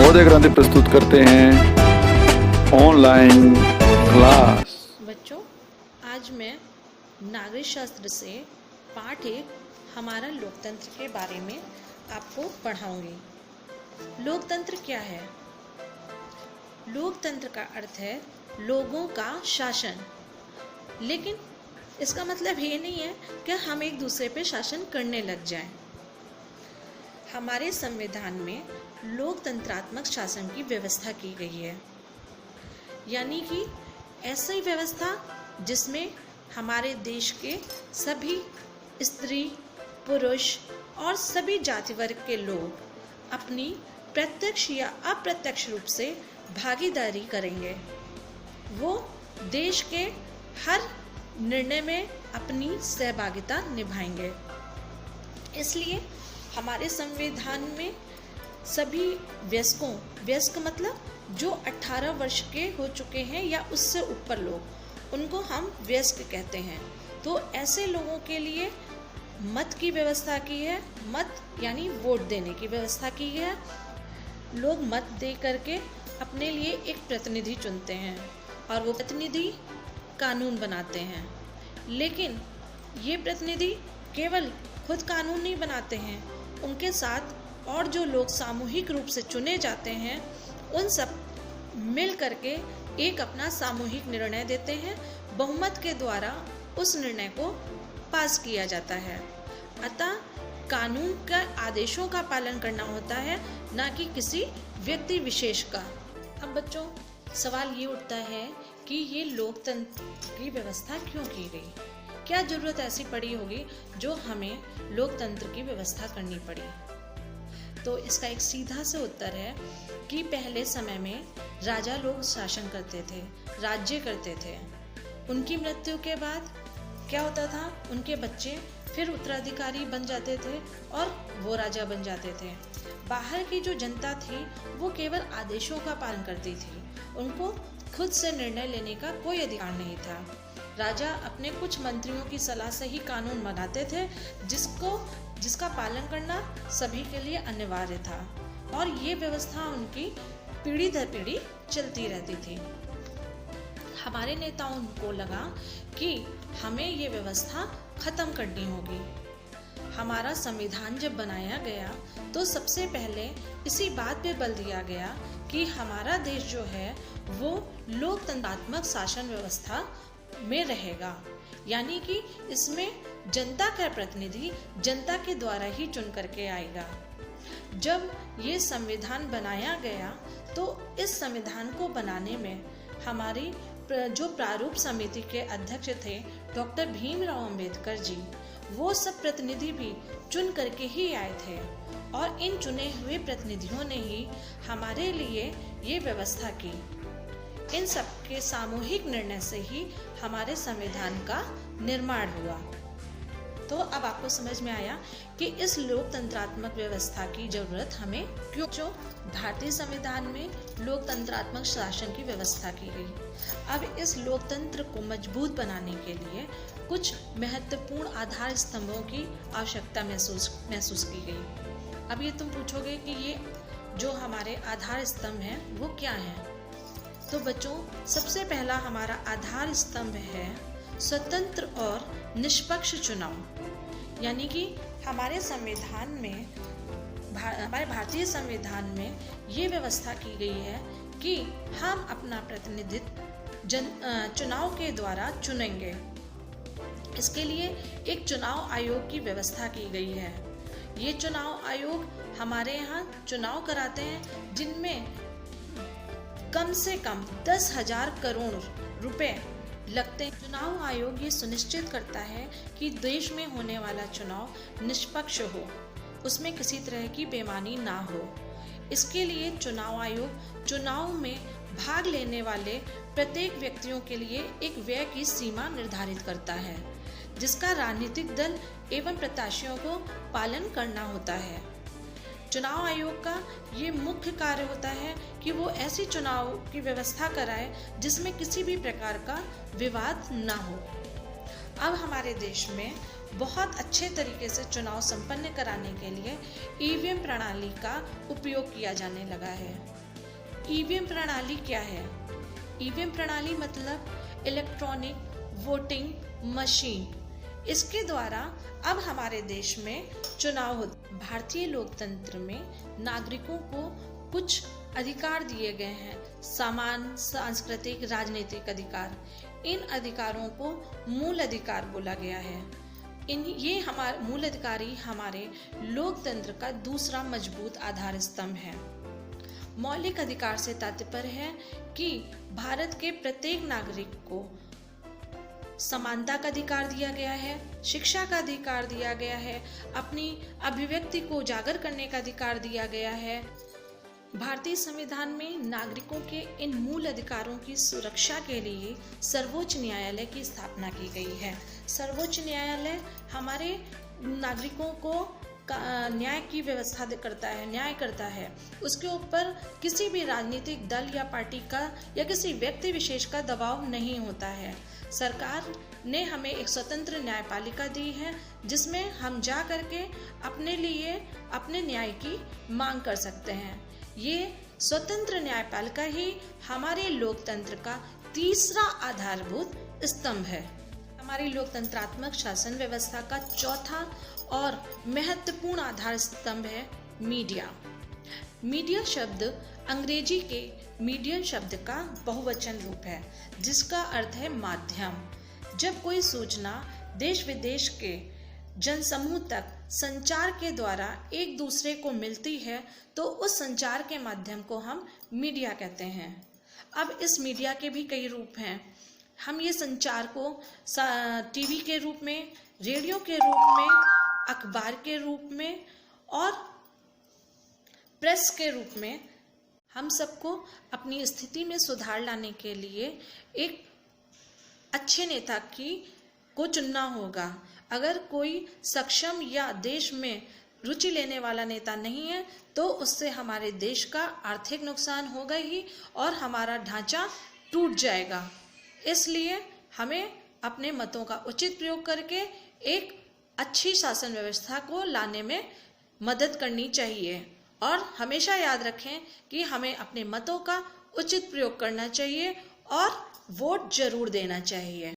नवोदय क्रांति प्रस्तुत करते हैं ऑनलाइन क्लास। बच्चों, आज मैं नागरिक शास्त्र से पाठ 1 हमारा लोकतंत्र के बारे में आपको पढ़ाऊंगी। लोकतंत्र क्या है? लोकतंत्र का अर्थ है लोगों का शासन। लेकिन इसका मतलब ये नहीं है कि हम एक दूसरे पे शासन करने लग जाएं। हमारे संविधान में लोकतंत्रात्मक शासन की व्यवस्था की गई है, यानी कि ऐसी व्यवस्था जिसमें हमारे देश के सभी स्त्री, पुरुष और सभी जाति वर्ग के लोग अपनी प्रत्यक्ष या अप्रत्यक्ष रूप से भागीदारी करेंगे। वो देश के हर निर्णय में अपनी सहभागिता निभाएंगे। इसलिए हमारे संविधान में सभी वयस्क मतलब जो 18 वर्ष के हो चुके हैं या उससे ऊपर लोग, उनको हम वयस्क कहते हैं। तो ऐसे लोगों के लिए मत की व्यवस्था की है। मत यानी वोट देने की व्यवस्था की है। लोग मत दे करके अपने लिए एक प्रतिनिधि चुनते हैं और वो प्रतिनिधि कानून बनाते हैं। लेकिन ये प्रतिनिधि केवल खुद कानून नहीं बनाते हैं, उनके साथ और जो लोग सामूहिक रूप से चुने जाते हैं, उन सब मिल करके एक अपना सामूहिक निर्णय देते हैं। बहुमत के द्वारा उस निर्णय को पास किया जाता है। अतः कानून का आदेशों का पालन करना होता है, ना कि किसी व्यक्ति विशेष का। अब बच्चों, सवाल ये उठता है कि ये लोकतंत्र की व्यवस्था क्यों की गई? क्या जरूरत ऐसी पड़ी होगी जो हमें लोकतंत्र की व्यवस्था करनी पड़ी? तो इसका एक सीधा सा उत्तर है कि पहले समय में राजा लोग शासन करते थे, राज्य करते थे। उनकी मृत्यु के बाद क्या होता था? उनके बच्चे फिर उत्तराधिकारी बन जाते थे और वो राजा बन जाते थे। बाहर की जो जनता थी वो केवल आदेशों का पालन करती थी। उनको खुद से निर्णय लेने का कोई अधिकार नहीं था। राजा अपने कुछ मंत्रियों की सलाह से ही कानून बनाते थे, जिसका पालन करना सभी के लिए अनिवार्य था। और ये व्यवस्था उनकी पीढ़ी दर पीढ़ी चलती रहती थी। हमारे नेताओं को लगा कि हमें ये व्यवस्था खत्म करनी होगी। हमारा संविधान जब बनाया गया तो सबसे पहले इसी बात पे बल दिया गया कि हमारा देश जो है वो लोकतंत्रात्मक शासन व्यवस्था में रहेगा, यानी कि इसमें जनता का प्रतिनिधि जनता के द्वारा ही चुन करके आएगा। जब ये संविधान बनाया गया तो इस संविधान को बनाने में हमारी जो प्रारूप समिति के अध्यक्ष थे डॉक्टर भीमराव अंबेडकर जी, वो सब प्रतिनिधि भी चुन करके ही आए थे। और इन चुने हुए प्रतिनिधियों ने ही हमारे लिए ये व्यवस्था की। इन सब के सामूहिक निर्णय से ही हमारे संविधान का निर्माण हुआ। तो अब आपको समझ में आया कि इस लोकतंत्रात्मक व्यवस्था की जरूरत हमें क्यों। जो भारतीय संविधान में लोकतंत्रात्मक शासन की व्यवस्था की गई। अब इस लोकतंत्र को मजबूत बनाने के लिए कुछ महत्वपूर्ण आधार स्तंभों की आवश्यकता महसूस की गई। अब ये तुम पूछोगे कि ये जो हमारे आधार स्तंभ हैं वो क्या हैं? तो बच्चों, सबसे पहला हमारा आधार स्तंभ है स्वतंत्र और निष्पक्ष चुनाव। यानी कि हमारे संविधान में, हमारे भारतीय संविधान में ये व्यवस्था की गई है कि हम अपना प्रतिनिधित्व चुनाव के द्वारा चुनेंगे। इसके लिए एक चुनाव आयोग की व्यवस्था की गई है। ये चुनाव आयोग हमारे यहाँ चुनाव कराते हैं, जिनमें कम से कम 10,000 करोड़ रुपए लगते हैं। चुनाव आयोग ये सुनिश्चित करता है कि देश में होने वाला चुनाव निष्पक्ष हो, उसमें किसी तरह की बेईमानी ना हो। इसके लिए चुनाव आयोग चुनाव में भाग लेने वाले प्रत्येक व्यक्तियों के लिए एक व्यय की सीमा निर्धारित करता है, जिसका राजनीतिक दल एवं प्रत्याशियों को पालन करना होता है। चुनाव आयोग का ये मुख्य कार्य होता है कि वो ऐसी चुनाव की व्यवस्था कराए जिसमें किसी भी प्रकार का विवाद ना हो। अब हमारे देश में बहुत अच्छे तरीके से चुनाव संपन्न कराने के लिए ईवीएम प्रणाली का उपयोग किया जाने लगा है। ईवीएम प्रणाली क्या है? ईवीएम प्रणाली मतलब इलेक्ट्रॉनिक वोटिंग मशीन। इसके द्वारा अब हमारे देश में चुनाव होते। भारतीय लोकतंत्र में नागरिकों को कुछ अधिकार दिए गए हैं, समान सांस्कृतिक राजनीतिक अधिकार। इन अधिकारों को मूल अधिकार बोला गया है। ये हमारे मूल अधिकारी हमारे लोकतंत्र का दूसरा मजबूत आधार स्तंभ है। मौलिक अधिकार से तात्पर्य है कि भारत के प्रत्येक नागरिक को समानता का अधिकार दिया गया है, शिक्षा का अधिकार दिया गया है, अपनी अभिव्यक्ति को उजागर करने का अधिकार दिया गया है। भारतीय संविधान में नागरिकों के इन मूल अधिकारों की सुरक्षा के लिए सर्वोच्च न्यायालय की स्थापना की गई है। सर्वोच्च न्यायालय हमारे नागरिकों को न्याय की व्यवस्था करता है, न्याय करता है। उसके ऊपर किसी भी राजनीतिक दल या पार्टी का या किसी व्यक्ति विशेष का दबाव नहीं होता है। सरकार ने हमें एक स्वतंत्र न्यायपालिका दी है, जिसमें हम जा करके अपने लिए अपने न्याय की मांग कर सकते हैं। ये स्वतंत्र न्यायपालिका ही हमारे लोकतंत्र का तीसरा आधारभूत स्तंभ है। हमारी लोकतंत्रात्मक शासन व्यवस्था का चौथा और महत्वपूर्ण आधार स्तंभ है मीडिया। मीडिया शब्द अंग्रेजी के मीडियम शब्द का बहुवचन रूप है, जिसका अर्थ है माध्यम। जब कोई सूचना देश विदेश के जनसमूह तक संचार के द्वारा एक दूसरे को मिलती है, तो उस संचार के माध्यम को हम मीडिया कहते हैं। अब इस मीडिया के भी कई रूप हैं। हम ये संचार को टीवी के रूप में, रेडियो के रूप में, अखबार के रूप में और प्रेस के रूप में, हम सबको अपनी स्थिति में सुधार लाने के लिए एक अच्छे नेता को चुनना होगा। अगर कोई सक्षम या देश में रुचि लेने वाला नेता नहीं है, तो उससे हमारे देश का आर्थिक नुकसान होगा ही और हमारा ढांचा टूट जाएगा। इसलिए हमें अपने मतों का उचित प्रयोग करके एक अच्छी शासन व्यवस्था को लाने में मदद करनी चाहिए। और हमेशा याद रखें कि हमें अपने मतों का उचित प्रयोग करना चाहिए और वोट जरूर देना चाहिए।